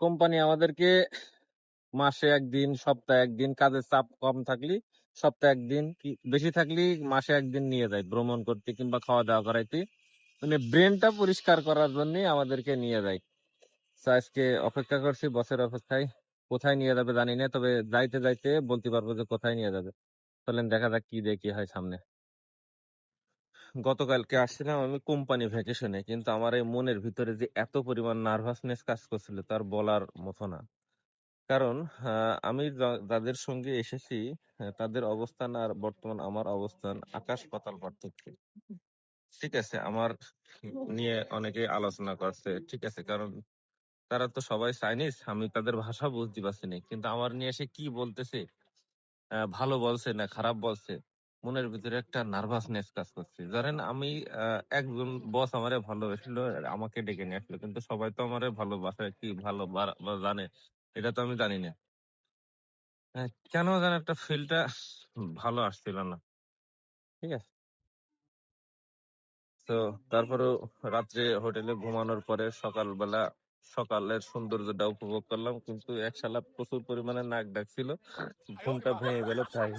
Company আমাদেরকে মাসে ১ দিন, সপ্তাহে ১ দিন কাজের চাপ কম থাকলেই সপ্তাহে ১ দিন কি বেশি থাকলেই মাসে ১ দিন নিয়ে যায় ভ্রমণ করতে কিংবা খাওয়া-দাওয়া করাইতে। মানে ব্রেইনটা পরিষ্কার করার জন্যই আমাদেরকে নিয়ে যায়। সো আজকে অপেক্ষা করছি বসের অপেক্ষায়। কোথায় নিয়ে যাবে জানি না। তবে যাইতে, যাইতে বলতে পারবো যে কোথায় নিয়ে যাবে। চলেন দেখা যাক কি দিয়ে কি হয় সামনে। গতকালকে আসছিলাম আমি কোম্পানি ভ্যাকেশনে। কিন্তু আমার এই মনের ভিতরে যে এত পরিমাণ নার্ভাসনেস কাজ করছিল তার বলার মতো না। কারণ আমি যাদের সঙ্গে এসেছি তাদের অবস্থান আর বর্তমান আমার অবস্থান আকাশ পাতাল পার্থক্য। ঠিক আছে? আমার নিয়ে অনেকেই আলোচনা করছে। ঠিক আছে? কারণ তারা তো সবাই চাইনিজ। আমি তাদের ভাষা বুঝতে পারছি না। কিন্তু আমার নিয়ে এসে কি বলতেছে, ভালো বলছে না খারাপ বলছে, মনের ভিতরে একটা নার্ভাসনেস কাজ করছে। ধরেন আমি একজন বস আমারে ভালোবাসলো, আমাকে ডেকে নিয়ে আসলো। কিন্তু সবাই তো আমারে ভালোবাসে কি ভালো বা জানে এটা তো আমি জানি না। কেন যেন একটা ফিলটা ভালো আসছিল না। ঠিক আছে? তো তারপরেও রাত্রে হোটেলে ঘুমানোর পরে সকালবেলা সকালের সৌন্দর্যটা উপভোগ করলাম। কিন্তু এক শালা প্রচুর পরিমাণে নাক ডাকছিল। ঘুমটা ভেঙে গেল তাই।